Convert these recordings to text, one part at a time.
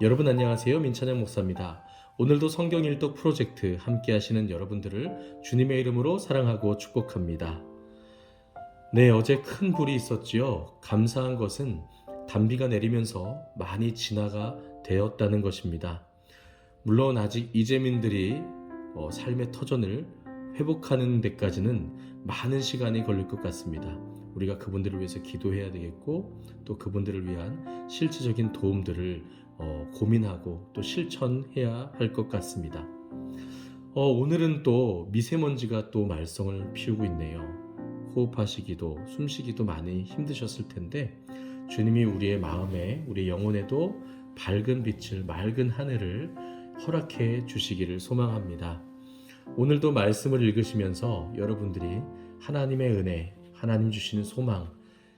여러분 안녕하세요. 민찬영 목사입니다. 오늘도 성경 일독 프로젝트 함께 하시는 여러분들을 주님의 이름으로 사랑하고 축복합니다. 네, 어제 큰 불이 있었지요. 감사한 것은 단비가 내리면서 많이 진화가 되었다는 것입니다. 물론 아직 이재민들이 삶의 터전을 회복하는 데까지는 많은 시간이 걸릴 것 같습니다. 우리가 그분들을 위해서 기도해야 되겠고, 또 그분들을 위한 실질적인 도움들을 고민하고 또 실천해야 할 것 같습니다. 오늘은 또 미세먼지가 또 말썽을 피우고 있네요. 호흡하시기도 숨쉬기도 많이 힘드셨을 텐데, 주님이 우리의 마음에 우리의 영혼에도 밝은 빛을, 맑은 하늘을 허락해 주시기를 소망합니다. 오늘도 말씀을 읽으시면서 여러분들이 하나님의 은혜, 하나님 주시는 소망,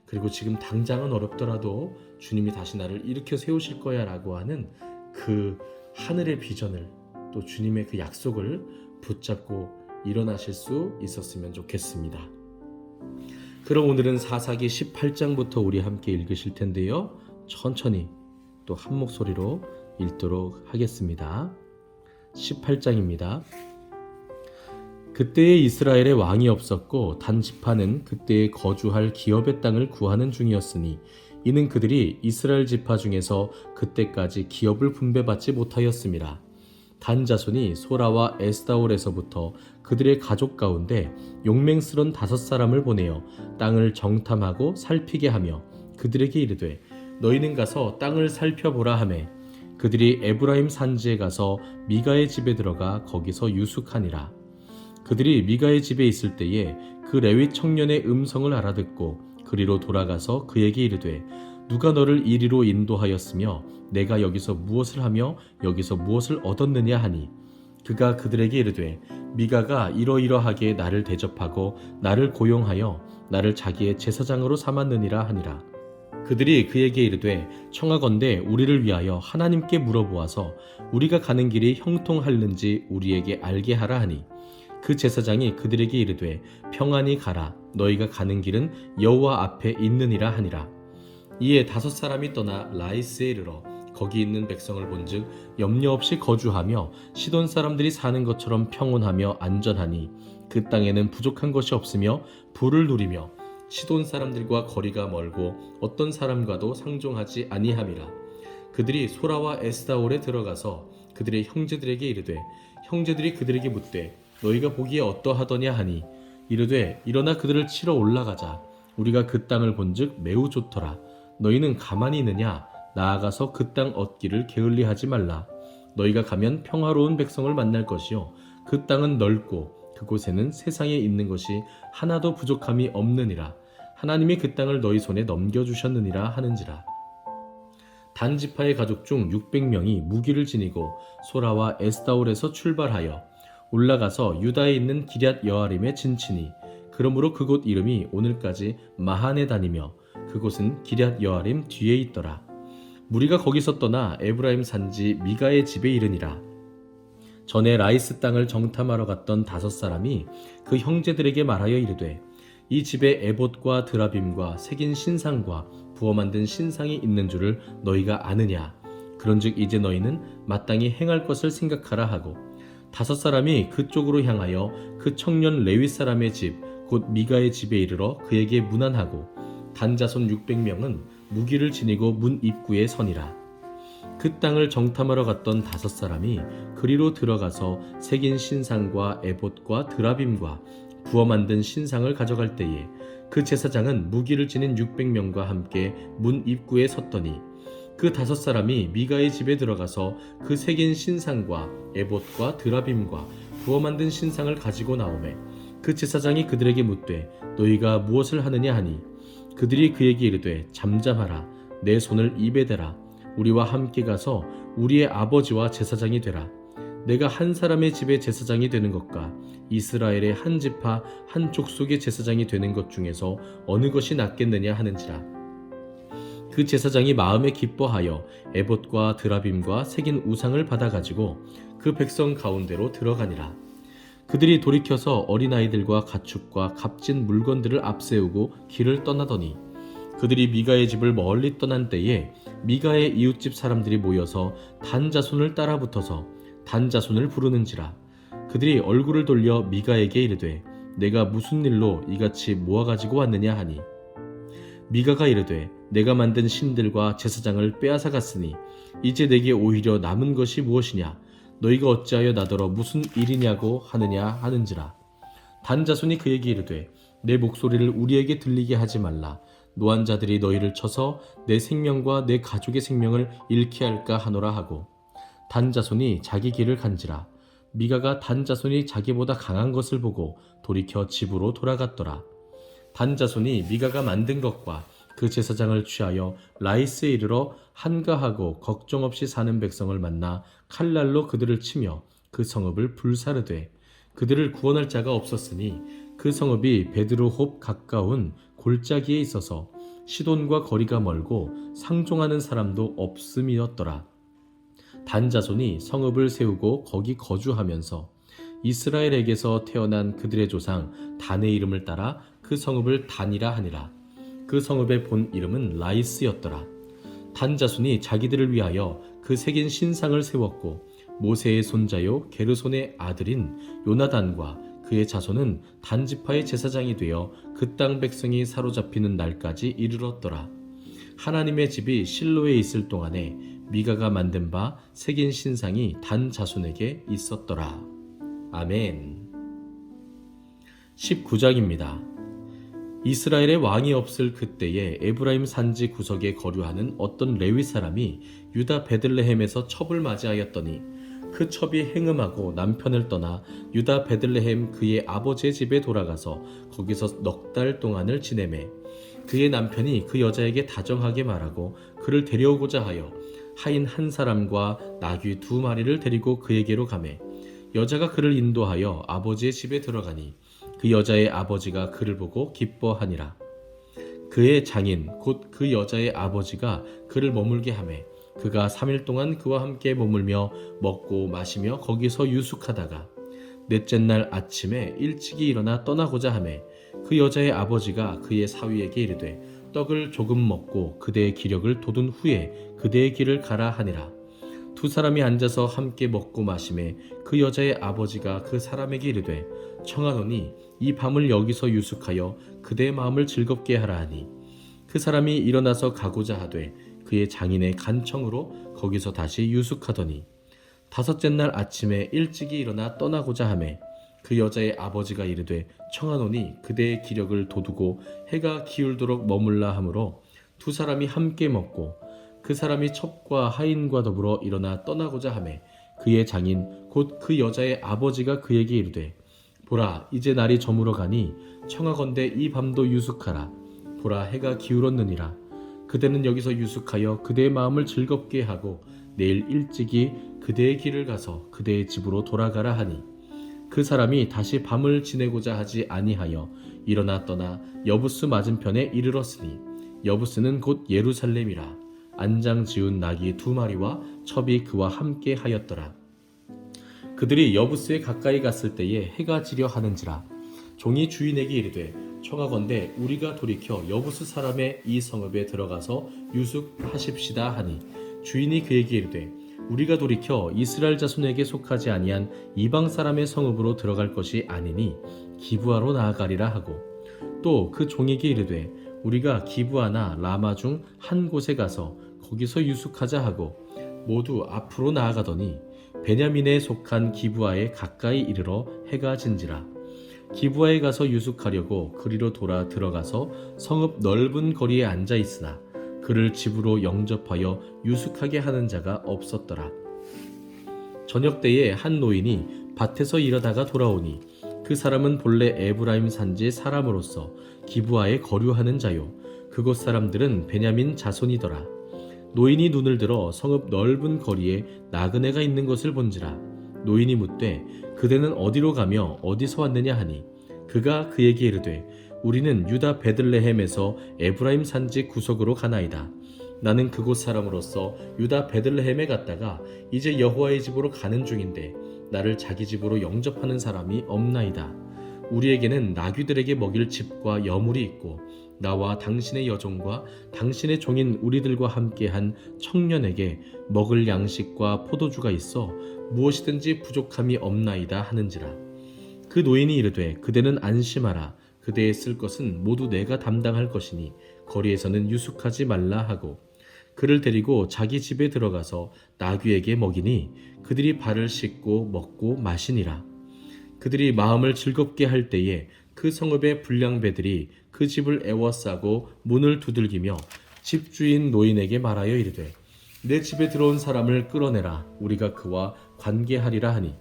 그리고 지금 당장은 어렵더라도 주님이 다시 나를 일으켜 세우실 거야 라고 하는 그 하늘의 비전을, 또 주님의 그 약속을 붙잡고 일어나실 수 있었으면 좋겠습니다. 그럼 오늘은 사사기 18장부터 우리 함께 읽으실 텐데요, 천천히 또 한 목소리로 읽도록 하겠습니다. 18장입니다. 그때에 이스라엘에 왕이 없었고 단 지파는 그때에 거주할 기업의 땅을 구하는 중이었으니, 이는 그들이 이스라엘 지파 중에서 그때까지 기업을 분배받지 못하였음이라. 단 자손이 소라와 에스다올에서부터 그들의 가족 가운데 용맹스런 5사람을 보내어 땅을 정탐하고 살피게 하며 그들에게 이르되, 너희는 가서 땅을 살펴보라 하매, 그들이 에브라임 산지에 가서 미가의 집에 들어가 거기서 유숙하니라. 그들이 미가의 집에 있을 때에 그 레위 청년의 음성을 알아듣고 그리로 돌아가서 그에게 이르되, 누가 너를 이리로 인도하였으며 내가 여기서 무엇을 하며 여기서 무엇을 얻었느냐 하니, 그가 그들에게 이르되, 미가가 이러이러하게 나를 대접하고 나를 고용하여 나를 자기의 제사장으로 삼았느니라 하니라. 그들이 그에게 이르되, 청하건대 우리를 위하여 하나님께 물어보아서 우리가 가는 길이 형통할는지 우리에게 알게 하라 하니, 그 제사장이 그들에게 이르되, 평안히 가라. 너희가 가는 길은 여호와 앞에 있느니라 하니라. 이에 5사람이 떠나 라이스에 이르러 거기 있는 백성을 본즉 염려 없이 거주하며 시돈 사람들이 사는 것처럼 평온하며 안전하니, 그 땅에는 부족한 것이 없으며 부를 누리며 시돈 사람들과 거리가 멀고 어떤 사람과도 상종하지 아니함이라. 그들이 소라와 에스다올에 들어가서 그들의 형제들에게 이르되, 형제들이 그들에게 묻되, 너희가 보기에 어떠하더냐 하니, 이르되, 일어나 그들을 치러 올라가자. 우리가 그 땅을 본즉 매우 좋더라. 너희는 가만히 있느냐? 나아가서 그 땅 얻기를 게을리하지 말라. 너희가 가면 평화로운 백성을 만날 것이요, 그 땅은 넓고 그곳에는 세상에 있는 것이 하나도 부족함이 없느니라. 하나님이 그 땅을 너희 손에 넘겨주셨느니라 하는지라. 단 지파의 가족 중 600명이 무기를 지니고 소라와 에스다올에서 출발하여 올라가서 유다에 있는 기럇 여아림에 진치니, 그러므로 그곳 이름이 오늘까지 마하네단이며 그곳은 기럇 여아림 뒤에 있더라. 무리가 거기서 떠나 에브라임 산지 미가의 집에 이르니라. 전에 라이스 땅을 정탐하러 갔던 5사람이 그 형제들에게 말하여 이르되, 이 집에 에봇과 드라빔과 새긴 신상과 부어 만든 신상이 있는 줄을 너희가 아느냐? 그런즉 이제 너희는 마땅히 행할 것을 생각하라 하고, 5사람이 그쪽으로 향하여 그 청년 레위 사람의 집 곧 미가의 집에 이르러 그에게 문안하고, 단자손 600명은 무기를 지니고 문 입구에 서니라. 그 땅을 정탐하러 갔던 5사람이 그리로 들어가서 새긴 신상과 에봇과 드라빔과 부어 만든 신상을 가져갈 때에 그 제사장은 무기를 지닌 600명과 함께 문 입구에 섰더니, 그 5사람이 미가의 집에 들어가서 그 새긴 신상과 에봇과 드라빔과 부어 만든 신상을 가지고 나오매, 그 제사장이 그들에게 묻되, 너희가 무엇을 하느냐 하니, 그들이 그에게 이르되, 잠잠하라. 내 손을 입에 대라. 우리와 함께 가서 우리의 아버지와 제사장이 되라. 내가 한 사람의 집에 제사장이 되는 것과 이스라엘의 한 지파 한 족속의 제사장이 되는 것 중에서 어느 것이 낫겠느냐 하는지라. 그 제사장이 마음에 기뻐하여 에봇과 드라빔과 새긴 우상을 받아가지고 그 백성 가운데로 들어가니라. 그들이 돌이켜서 어린아이들과 가축과 값진 물건들을 앞세우고 길을 떠나더니, 그들이 미가의 집을 멀리 떠난 때에 미가의 이웃집 사람들이 모여서 단 자손을 따라붙어서 단 자손을 부르는지라. 그들이 얼굴을 돌려 미가에게 이르되 내가 무슨 일로 이같이 모아가지고 왔느냐 하니, 미가가 이르되 내가 만든 신들과 제사장을 빼앗아 갔으니 이제 내게 오히려 남은 것이 무엇이냐, 너희가 어찌하여 나더러 무슨 일이냐고 하느냐 하는지라. 단 자손이 그에게 이르되 내 목소리를 우리에게 들리게 하지 말라. 노한 자들이 너희를 쳐서 내 생명과 내 가족의 생명을 잃게 할까 하노라 하고, 단 자손이 자기 길을 간지라. 미가가 단 자손이 자기보다 강한 것을 보고 돌이켜 집으로 돌아갔더라. 단 자손이 미가가 만든 것과 그 제사장을 취하여 라이스에 이르러 한가하고 걱정 없이 사는 백성을 만나 칼날로 그들을 치며 그 성읍을 불사르되, 그들을 구원할 자가 없었으니 그 성읍이 베드르홉 가까운 골짜기에 있어서 시돈과 거리가 멀고 상종하는 사람도 없음이었더라. 단 자손이 성읍을 세우고 거기 거주하면서 이스라엘에게서 태어난 그들의 조상 단의 이름을 따라 그 성읍을 단이라 하니라. 그 성읍의 본 이름은 라이스였더라. 단 자손이 자기들을 위하여 그 새긴 신상을 세웠고, 모세의 손자요 게르손의 아들인 요나단과 그의 자손은 단 지파의 제사장이 되어 그 땅 백성이 사로잡히는 날까지 이르렀더라. 하나님의 집이 실로에 있을 동안에 미가가 만든 바 새긴 신상이 단 자손에게 있었더라. 아멘. 19장입니다. 이스라엘의 왕이 없을 그때에 에브라임 산지 구석에 거류하는 어떤 레위 사람이 유다 베들레헴에서 첩을 맞이하였더니, 그 첩이 행음하고 남편을 떠나 유다 베들레헴 그의 아버지의 집에 돌아가서 거기서 넉 달 동안을 지내매, 그의 남편이 그 여자에게 다정하게 말하고 그를 데려오고자 하여 하인 한 사람과 나귀 2마리를 데리고 그에게로 가매, 여자가 그를 인도하여 아버지의 집에 들어가니 그 여자의 아버지가 그를 보고 기뻐하니라. 그의 장인 곧 그 여자의 아버지가 그를 머물게 하매, 그가 3일 동안 그와 함께 머물며 먹고 마시며 거기서 유숙하다가 넷째 날 아침에 일찍이 일어나 떠나고자 하매, 그 여자의 아버지가 그의 사위에게 이르되 떡을 조금 먹고 그대의 기력을 돋운 후에 그대의 길을 가라 하니라. 2사람이 앉아서 함께 먹고 마시매, 그 여자의 아버지가 그 사람에게 이르되 청하노니 이 밤을 여기서 유숙하여 그대의 마음을 즐겁게 하라 하니, 그 사람이 일어나서 가고자 하되 그의 장인의 간청으로 거기서 다시 유숙하더니, 5째 날 아침에 일찍이 일어나 떠나고자 하매, 그 여자의 아버지가 이르되 청하노니 그대의 기력을 돋우고 해가 기울도록 머물라 하므로 2사람이 함께 먹고, 그 사람이 첩과 하인과 더불어 일어나 떠나고자 하매, 그의 장인 곧 그 여자의 아버지가 그에게 이르되 보라, 이제 날이 저물어 가니 청하건대 이 밤도 유숙하라. 보라, 해가 기울었느니라. 그대는 여기서 유숙하여 그대의 마음을 즐겁게 하고 내일 일찍이 그대의 길을 가서 그대의 집으로 돌아가라 하니, 그 사람이 다시 밤을 지내고자 하지 아니하여 일어나 떠나 여부스 맞은편에 이르렀으니, 여부스는 곧 예루살렘이라. 안장 지운 나귀 2마리와 첩이 그와 함께 하였더라. 그들이 여부스에 가까이 갔을 때에 해가 지려 하는지라. 종이 주인에게 이르되 청하건대 우리가 돌이켜 여부스 사람의 이 성읍에 들어가서 유숙하십시다 하니, 주인이 그에게 이르되 우리가 돌이켜 이스라엘 자손에게 속하지 아니한 이방 사람의 성읍으로 들어갈 것이 아니니 기브아로 나아가리라 하고, 또 그 종에게 이르되 우리가 기브아나 라마 중 한 곳에 가서 거기서 유숙하자 하고, 모두 앞으로 나아가더니 베냐민에 속한 기브아에 가까이 이르러 해가 진지라. 기브아에 가서 유숙하려고 그리로 돌아 들어가서 성읍 넓은 거리에 앉아 있으나 그를 집으로 영접하여 유숙하게 하는 자가 없었더라. 저녁 때에 한 노인이 밭에서 일하다가 돌아오니, 그 사람은 본래 에브라임 산지의 사람으로서 기브아에 거류하는 자요, 그곳 사람들은 베냐민 자손이더라. 노인이 눈을 들어 성읍 넓은 거리에 나그네가 있는 것을 본지라. 노인이 묻되 그대는 어디로 가며 어디서 왔느냐 하니, 그가 그에게 이르되 우리는 유다 베들레헴에서 에브라임 산지 구석으로 가나이다. 나는 그곳 사람으로서 유다 베들레헴에 갔다가 이제 여호와의 집으로 가는 중인데 나를 자기 집으로 영접하는 사람이 없나이다. 우리에게는 나귀들에게 먹일 집과 여물이 있고 나와 당신의 여종과 당신의 종인 우리들과 함께한 청년에게 먹을 양식과 포도주가 있어 무엇이든지 부족함이 없나이다 하는지라. 그 노인이 이르되 그대는 안심하라. 그대의 쓸 것은 모두 내가 담당할 것이니 거리에서는 유숙하지 말라 하고 그를 데리고 자기 집에 들어가서 나귀에게 먹이니 그들이 발을 씻고 먹고 마시니라. 그들이 마음을 즐겁게 할 때에 그 성읍의 불량배들이 그 집을 애워싸고 문을 두들기며 집주인 노인에게 말하여 이르되 내 집에 들어온 사람을 끌어내라. 우리가 그와 관계하리라 하니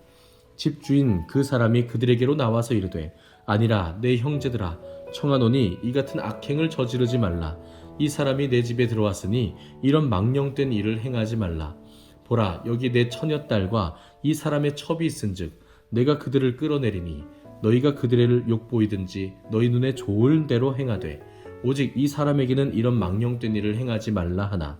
집주인 그 사람이 그들에게로 나와서 이르되 아니라 내 형제들아 청하노니 이 같은 악행을 저지르지 말라. 이 사람이 내 집에 들어왔으니 이런 망령된 일을 행하지 말라. 보라 여기 내 처녀딸과 이 사람의 첩이 있은즉 내가 그들을 끌어내리니 너희가 그들을 욕보이든지 너희 눈에 좋을 대로 행하되 오직 이 사람에게는 이런 망령된 일을 행하지 말라 하나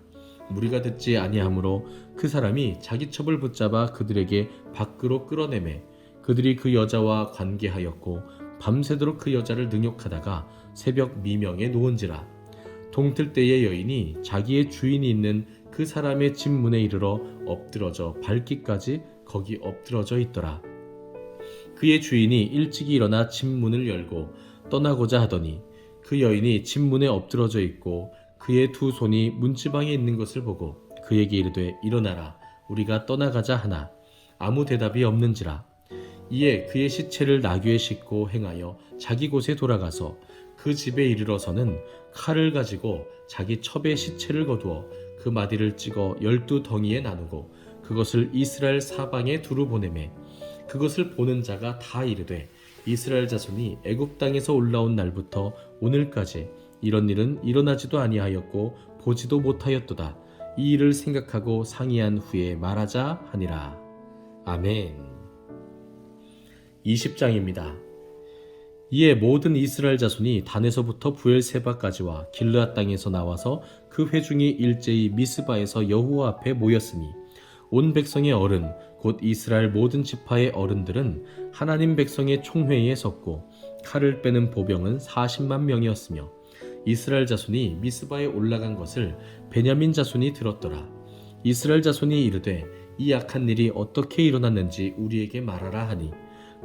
무리가 듣지 아니하므로 그 사람이 자기 첩을 붙잡아 그들에게 밖으로 끌어내매 그들이 그 여자와 관계하였고 밤새도록 그 여자를 능욕하다가 새벽 미명에 놓은지라. 동틀 때의 여인이 자기의 주인이 있는 그 사람의 집 문에 이르러 엎드러져 밟기까지 거기 엎드러져 있더라. 그의 주인이 일찍이 일어나 집 문을 열고 떠나고자 하더니 그 여인이 집 문에 엎드러져 있고 그의 두 손이 문지방에 있는 것을 보고 그에게 이르되 일어나라 우리가 떠나가자 하나 아무 대답이 없는지라. 이에 그의 시체를 나귀에 싣고 행하여 자기 곳에 돌아가서 그 집에 이르러서는 칼을 가지고 자기 첩의 시체를 거두어 그 마디를 찍어 12덩이에 나누고 그것을 이스라엘 사방에 두루 보내매 그것을 보는 자가 다 이르되 이스라엘 자손이 애굽 땅에서 올라온 날부터 오늘까지 이런 일은 일어나지도 아니하였고 보지도 못하였도다. 이 일을 생각하고 상의한 후에 말하자 하니라. 아멘. 20장입니다. 이에 모든 이스라엘 자손이 단에서부터 부엘세바까지와 길르앗 땅에서 나와서 그 회중이 일제히 미스바에서 여호와 앞에 모였으니 온 백성의 어른 곧 이스라엘 모든 지파의 어른들은 하나님 백성의 총회에 섰고 칼을 빼는 보병은 40만 명이었으며 이스라엘 자손이 미스바에 올라간 것을 베냐민 자손이 들었더라. 이스라엘 자손이 이르되 이 악한 일이 어떻게 일어났는지 우리에게 말하라 하니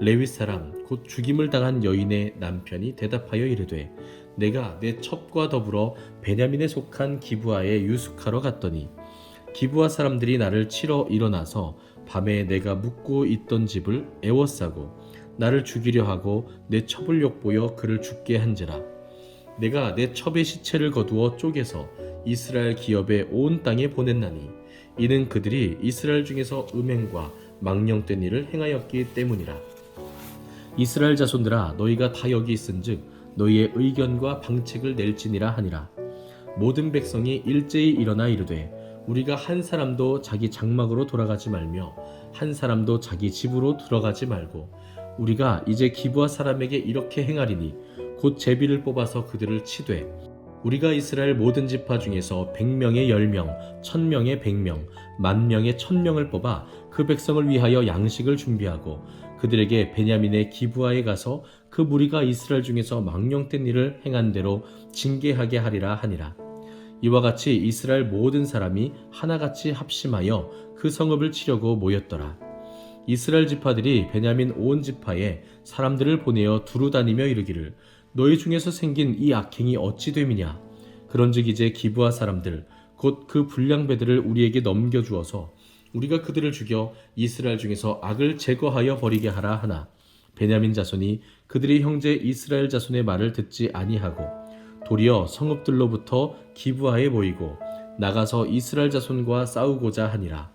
레위 사람 곧 죽임을 당한 여인의 남편이 대답하여 이르되 내가 내 첩과 더불어 베냐민에 속한 기브아에 유숙하러 갔더니 기브아 사람들이 나를 치러 일어나서 밤에 내가 묵고 있던 집을 애워싸고 나를 죽이려 하고 내 첩을 욕보여 그를 죽게 한지라. 내가 내 첩의 시체를 거두어 쪼개서 이스라엘 기업의 온 땅에 보냈나니 이는 그들이 이스라엘 중에서 음행과 망령된 일을 행하였기 때문이라. 이스라엘 자손들아 너희가 다 여기 있은즉 너희의 의견과 방책을 낼지니라 하니라. 모든 백성이 일제히 일어나 이르되 우리가 한 사람도 자기 장막으로 돌아가지 말며 한 사람도 자기 집으로 들어가지 말고 우리가 이제 기브아 사람에게 이렇게 행하리니 곧 제비를 뽑아서 그들을 치되 우리가 이스라엘 모든 지파 중에서 100명에 10명, 1000명에 100명, 10,000명에 1000명을 뽑아 그 백성을 위하여 양식을 준비하고 그들에게 베냐민의 기브아에 가서 그 무리가 이스라엘 중에서 망령된 일을 행한 대로 징계하게 하리라 하니라. 이와 같이 이스라엘 모든 사람이 하나같이 합심하여 그 성읍을 치려고 모였더라. 이스라엘 지파들이 베냐민 온 지파에 사람들을 보내어 두루 다니며 이르기를 너희 중에서 생긴 이 악행이 어찌 됨이냐. 그런즉 이제 기브아 사람들 곧 그 불량배들을 우리에게 넘겨주어서 우리가 그들을 죽여 이스라엘 중에서 악을 제거하여 버리게 하라 하나 베냐민 자손이 그들의 형제 이스라엘 자손의 말을 듣지 아니하고 도리어 성읍들로부터 기브아에 모이고 나가서 이스라엘 자손과 싸우고자 하니라.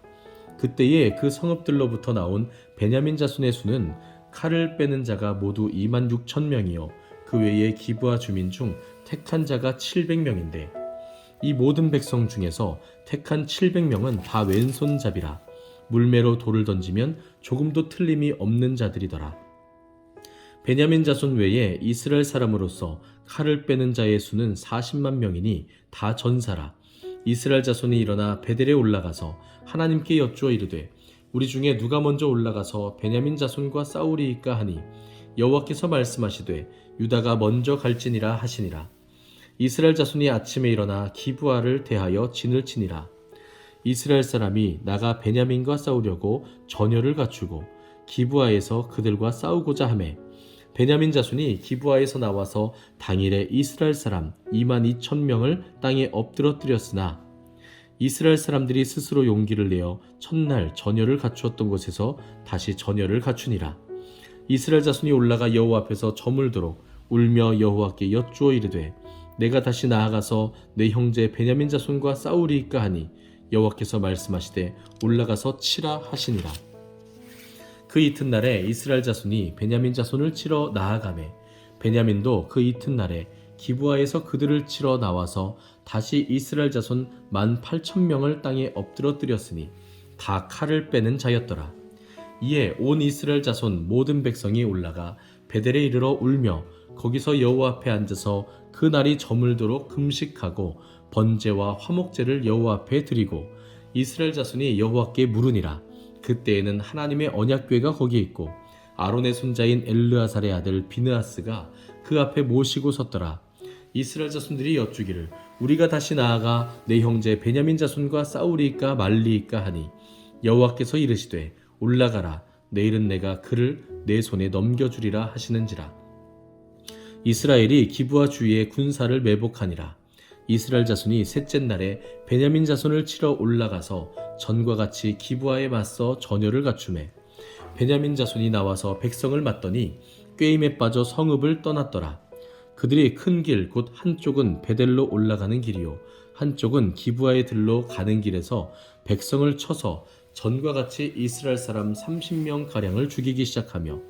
그때에 그 성읍들로부터 나온 베냐민 자손의 수는 칼을 빼는 자가 모두 26,000명이요 그 외에 기브아 주민 중 택한 자가 700명인데 이 모든 백성 중에서 택한 700명은 다 왼손잡이라. 물매로 돌을 던지면 조금도 틀림이 없는 자들이더라. 베냐민 자손 외에 이스라엘 사람으로서 칼을 빼는 자의 수는 40만 명이니 다 전사라. 이스라엘 자손이 일어나 베델에 올라가서 하나님께 여쭈어 이르되 우리 중에 누가 먼저 올라가서 베냐민 자손과 싸우리이까 하니 여호와께서 말씀하시되 유다가 먼저 갈지니라 하시니라. 이스라엘 자손이 아침에 일어나 기브아를 대하여 진을 치니라. 이스라엘 사람이 나가 베냐민과 싸우려고 전열을 갖추고 기브아에서 그들과 싸우고자 하매 베냐민 자손이 기브아에서 나와서 당일에 이스라엘 사람 22,000명을 땅에 엎드러뜨렸으나 이스라엘 사람들이 스스로 용기를 내어 첫날 전열을 갖추었던 곳에서 다시 전열을 갖추니라. 이스라엘 자손이 올라가 여호와 앞에서 저물도록 울며 여호와께 여쭈어 이르되 내가 다시 나아가서 내 형제 베냐민 자손과 싸우리이까 하니 여호와께서 말씀하시되 올라가서 치라 하시니라. 그 이튿날에 이스라엘 자손이 베냐민 자손을 치러 나아가매 베냐민도 그 이튿날에 기브아에서 그들을 치러 나와서 다시 이스라엘 자손 18,000명을 땅에 엎드러뜨렸으니 다 칼을 빼는 자였더라. 이에 온 이스라엘 자손 모든 백성이 올라가 베델에 이르러 울며 거기서 여호와 앞에 앉아서 그 날이 저물도록 금식하고 번제와 화목제를 여호와 앞에 드리고 이스라엘 자손이 여호와께 물으니라. 그때에는 하나님의 언약궤가 거기에 있고 아론의 손자인 엘르아살의 아들 비느하스가 그 앞에 모시고 섰더라. 이스라엘 자손들이 여쭈기를 우리가 다시 나아가 내 형제 베냐민 자손과 싸우리이까 말리이까 하니 여호와께서 이르시되 올라가라. 내일은 내가 그를 내 손에 넘겨주리라 하시는지라. 이스라엘이 기브아 주위에 군사를 매복하니라. 이스라엘 자손이 셋째 날에 베냐민 자손을 치러 올라가서 전과 같이 기브아에 맞서 전열을 갖추매 베냐민 자손이 나와서 백성을 맞더니 꾀임에 빠져 성읍을 떠났더라. 그들이 큰 길 곧 한쪽은 베델로 올라가는 길이요 한쪽은 기브아에 들로 가는 길에서 백성을 쳐서 전과 같이 이스라엘 사람 30명 가량을 죽이기 시작하며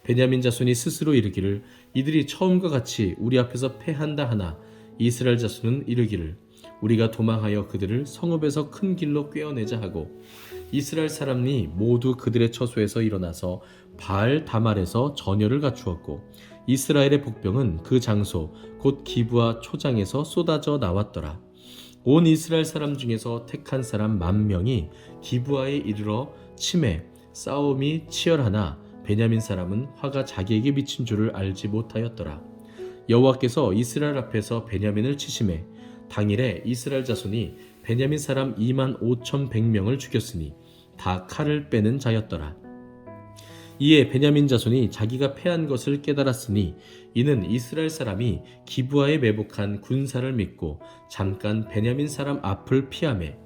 베냐민 자손이 스스로 이르기를 이들이 처음과 같이 우리 앞에서 패한다 하나 이스라엘 자손은 이르기를 우리가 도망하여 그들을 성읍에서 큰 길로 꿰어내자 하고 이스라엘 사람이 모두 그들의 처소에서 일어나서 바알 다말에서 전열을 갖추었고 이스라엘의 복병은 그 장소 곧 기브아 초장에서 쏟아져 나왔더라. 온 이스라엘 사람 중에서 택한 사람 10,000명이 기브아에 이르러 치매 싸움이 치열하나 베냐민 사람은 화가 자기에게 미친 줄을 알지 못하였더라. 여호와께서 이스라엘 앞에서 베냐민을 치심해 당일에 이스라엘 자손이 베냐민 사람 25,100명을 죽였으니 다 칼을 빼는 자였더라. 이에 베냐민 자손이 자기가 패한 것을 깨달았으니 이는 이스라엘 사람이 기브아에 매복한 군사를 믿고 잠깐 베냐민 사람 앞을 피하매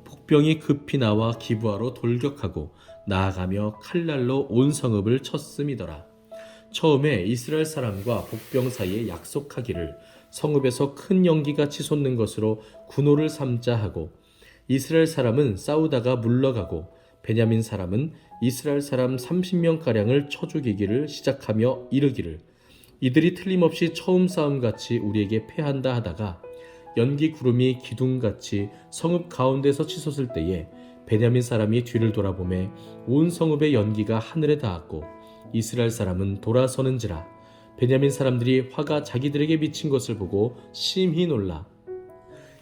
복병이 급히 나와 기브아로 돌격하고 나아가며 칼날로 온 성읍을 쳤음이더라. 처음에 이스라엘 사람과 복병 사이에 약속하기를 성읍에서 큰 연기가 치솟는 것으로 군호를 삼자 하고 이스라엘 사람은 싸우다가 물러가고 베냐민 사람은 이스라엘 사람 30명가량을 쳐 죽이기를 시작하며 이르기를 이들이 틀림없이 처음 싸움같이 우리에게 패한다 하다가 연기 구름이 기둥같이 성읍 가운데서 치솟을 때에 베냐민 사람이 뒤를 돌아보매 온 성읍의 연기가 하늘에 닿았고 이스라엘 사람은 돌아서는지라. 베냐민 사람들이 화가 자기들에게 미친 것을 보고 심히 놀라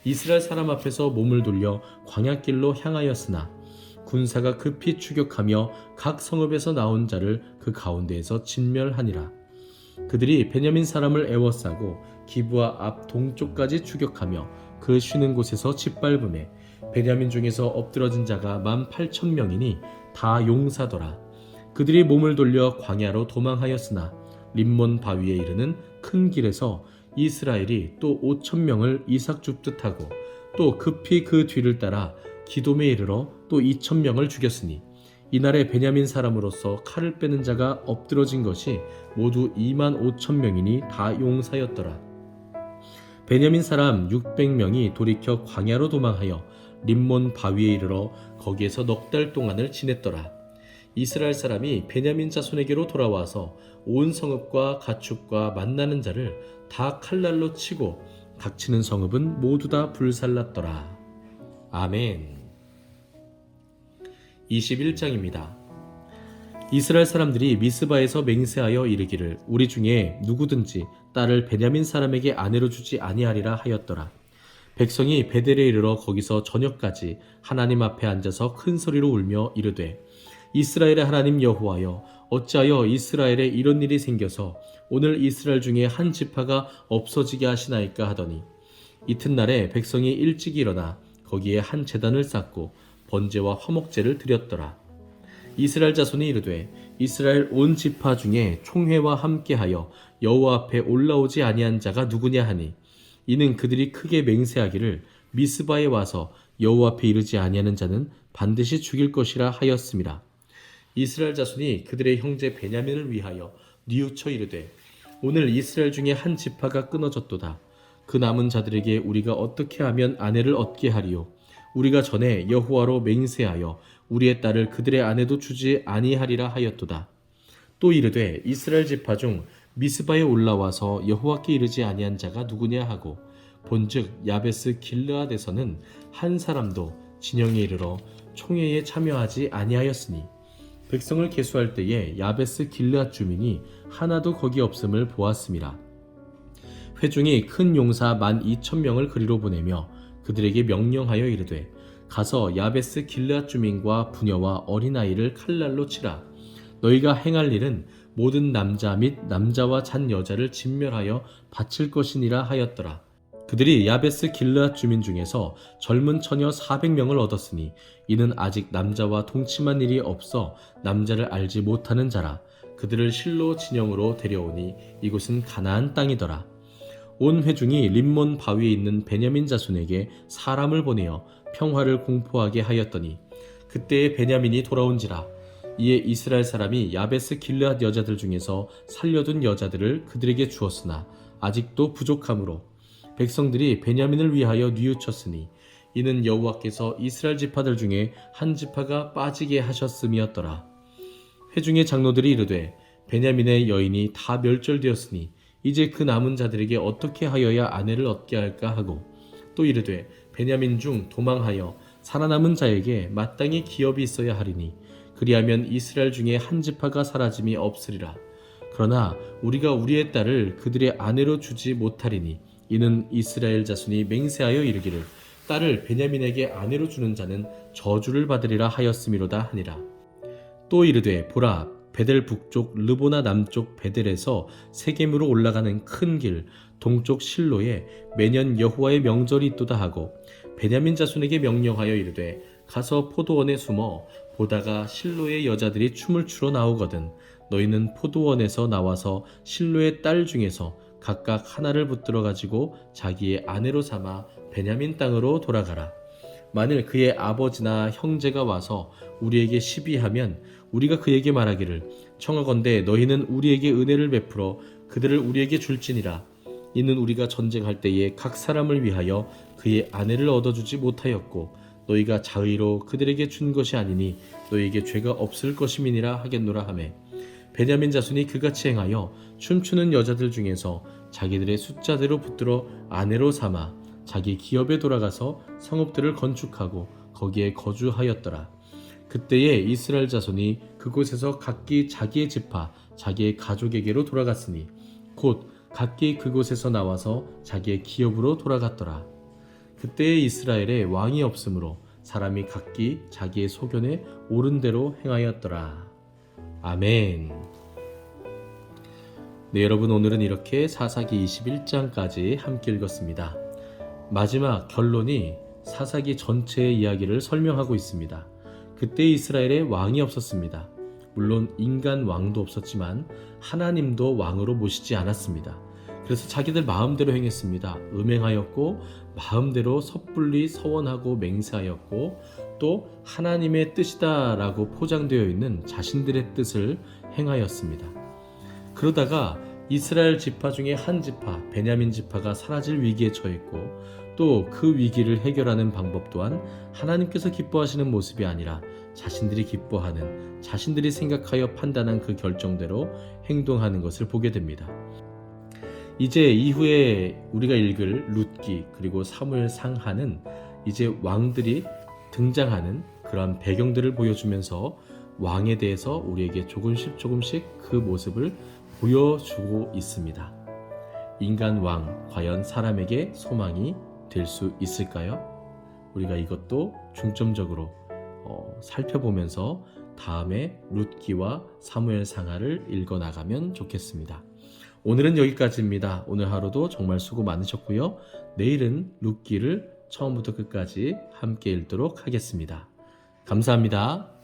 이스라엘 사람 앞에서 몸을 돌려 광야길로 향하였으나 군사가 급히 추격하며 각 성읍에서 나온 자를 그 가운데에서 진멸하니라. 그들이 베냐민 사람을 애워싸고 기브아 앞 동쪽까지 추격하며 그 쉬는 곳에서 짓밟음에 베냐민 중에서 엎드러진 자가 18,000명이니 다 용사더라. 그들이 몸을 돌려 광야로 도망하였으나 림몬 바위에 이르는 큰 길에서 이스라엘이 또 5,000명을 이삭 줍듯 하고 또 급히 그 뒤를 따라 기돔에 이르러 또 2,000명을 죽였으니 이날에 베냐민 사람으로서 칼을 빼는 자가 엎드러진 것이 모두 25,000명이니 다 용사였더라. 베냐민 사람 600명이 돌이켜 광야로 도망하여 림몬 바위에 이르러 거기에서 넉 달 동안을 지냈더라. 이스라엘 사람이 베냐민 자손에게로 돌아와서 온 성읍과 가축과 만나는 자를 다 칼날로 치고 닥치는 성읍은 모두 다 불살랐더라. 아멘. 21장입니다. 이스라엘 사람들이 미스바에서 맹세하여 이르기를 우리 중에 누구든지 딸을 베냐민 사람에게 아내로 주지 아니하리라 하였더라. 백성이 베델에 이르러 거기서 저녁까지 하나님 앞에 앉아서 큰 소리로 울며 이르되 이스라엘의 하나님 여호와여 어찌하여 이스라엘에 이런 일이 생겨서 오늘 이스라엘 중에 한 지파가 없어지게 하시나이까 하더니 이튿날에 백성이 일찍 일어나 거기에 한 제단을 쌓고 번제와 화목제를 드렸더라. 이스라엘 자손이 이르되 이스라엘 온 지파 중에 총회와 함께하여 여호와 앞에 올라오지 아니한 자가 누구냐 하니 이는 그들이 크게 맹세하기를 미스바에 와서 여호와 앞에 이르지 아니하는 자는 반드시 죽일 것이라 하였음이라. 이스라엘 자손이 그들의 형제 베냐민을 위하여 뉘우쳐 이르되 오늘 이스라엘 중에 한 지파가 끊어졌도다. 그 남은 자들에게 우리가 어떻게 하면 아내를 얻게 하리요? 우리가 전에 여호와로 맹세하여 우리의 딸을 그들의 아내도 주지 아니하리라 하였도다. 또 이르되 이스라엘 지파 중 미스바에 올라와서 여호와께 이르지 아니한 자가 누구냐 하고 본즉 야베스 길르앗에서는 한 사람도 진영에 이르러 총회에 참여하지 아니하였으니 백성을 계수할 때에 야베스 길르앗 주민이 하나도 거기 없음을 보았음이라. 회중이 큰 용사 12,000명을 그리로 보내며 그들에게 명령하여 이르되 가서 야베스 길르앗 주민과 부녀와 어린아이를 칼날로 치라. 너희가 행할 일은 모든 남자 및 남자와 잔 여자를 진멸하여 바칠 것이니라 하였더라. 그들이 야베스 길르앗 주민 중에서 젊은 처녀 400명을 얻었으니 이는 아직 남자와 동침한 일이 없어 남자를 알지 못하는 자라. 그들을 실로 진영으로 데려오니 이곳은 가나안 땅이더라. 온 회중이 림몬 바위에 있는 베냐민 자손에게 사람을 보내어 평화를 공포하게 하였더니 그때에 베냐민이 돌아온지라. 이에 이스라엘 사람이 야베스 길르앗 여자들 중에서 살려둔 여자들을 그들에게 주었으나 아직도 부족하므로 백성들이 베냐민을 위하여 뉘우쳤으니 이는 여호와께서 이스라엘 지파들 중에 한 지파가 빠지게 하셨음이었더라. 회중의 장로들이 이르되 베냐민의 여인이 다 멸절되었으니 이제 그 남은 자들에게 어떻게 하여야 아내를 얻게 할까 하고 또 이르되 베냐민 중 도망하여 살아남은 자에게 마땅히 기업이 있어야 하리니 그리하면 이스라엘 중에 한 지파가 사라짐이 없으리라. 그러나 우리가 우리의 딸을 그들의 아내로 주지 못하리니 이는 이스라엘 자손이 맹세하여 이르기를 딸을 베냐민에게 아내로 주는 자는 저주를 받으리라 하였음이로다 하니라. 또 이르되 보라 베델 북쪽 르보나 남쪽 베델에서 세겜으로 올라가는 큰 길 동쪽 실로에 매년 여호와의 명절이 있도다 하고 베냐민 자손에게 명령하여 이르되 가서 포도원에 숨어 보다가 실로의 여자들이 춤을 추러 나오거든 너희는 포도원에서 나와서 실로의 딸 중에서 각각 하나를 붙들어 가지고 자기의 아내로 삼아 베냐민 땅으로 돌아가라. 만일 그의 아버지나 형제가 와서 우리에게 시비하면 우리가 그에게 말하기를 청하건대 너희는 우리에게 은혜를 베풀어 그들을 우리에게 줄지니라. 이는 우리가 전쟁할 때에 각 사람을 위하여 그의 아내를 얻어주지 못하였고 너희가 자의로 그들에게 준 것이 아니니 너희에게 죄가 없을 것임이니라 하겠노라 하매 베냐민 자손이 그같이 행하여 춤추는 여자들 중에서 자기들의 숫자대로 붙들어 아내로 삼아 자기 기업에 돌아가서 성읍들을 건축하고 거기에 거주하였더라. 그때에 이스라엘 자손이 그곳에서 각기 자기의 지파 자기의 가족에게로 돌아갔으니 곧 각기 그곳에서 나와서 자기의 기업으로 돌아갔더라. 그때에 이스라엘에 왕이 없으므로 사람이 각기 자기의 소견에 옳은 대로 행하였더라. 아멘. 네, 여러분 오늘은 이렇게 사사기 21장까지 함께 읽었습니다. 마지막 결론이 사사기 전체의 이야기를 설명하고 있습니다. 그때 이스라엘에 왕이 없었습니다. 물론 인간 왕도 없었지만 하나님도 왕으로 모시지 않았습니다. 그래서 자기들 마음대로 행했습니다. 음행하였고 마음대로 섣불리 서원하고 맹세하였고 또 하나님의 뜻이다라고 포장되어 있는 자신들의 뜻을 행하였습니다. 그러다가 이스라엘 지파 중에 한 지파, 베냐민 지파가 사라질 위기에 처했고 또 그 위기를 해결하는 방법 또한 하나님께서 기뻐하시는 모습이 아니라 자신들이 기뻐하는, 자신들이 생각하여 판단한 그 결정대로 행동하는 것을 보게 됩니다. 이제 이후에 우리가 읽을 룻기 그리고 사무엘 상하는 이제 왕들이 등장하는 그런 배경들을 보여주면서 왕에 대해서 우리에게 조금씩 그 모습을 보여주고 있습니다. 인간 왕, 과연 사람에게 소망이 될 수 있을까요? 우리가 이것도 중점적으로 살펴보면서 다음에 룻기와 사무엘 상하를 읽어 나가면 좋겠습니다. 오늘은 여기까지입니다. 오늘 하루도 정말 수고 많으셨고요. 내일은 룻기를 처음부터 끝까지 함께 읽도록 하겠습니다. 감사합니다.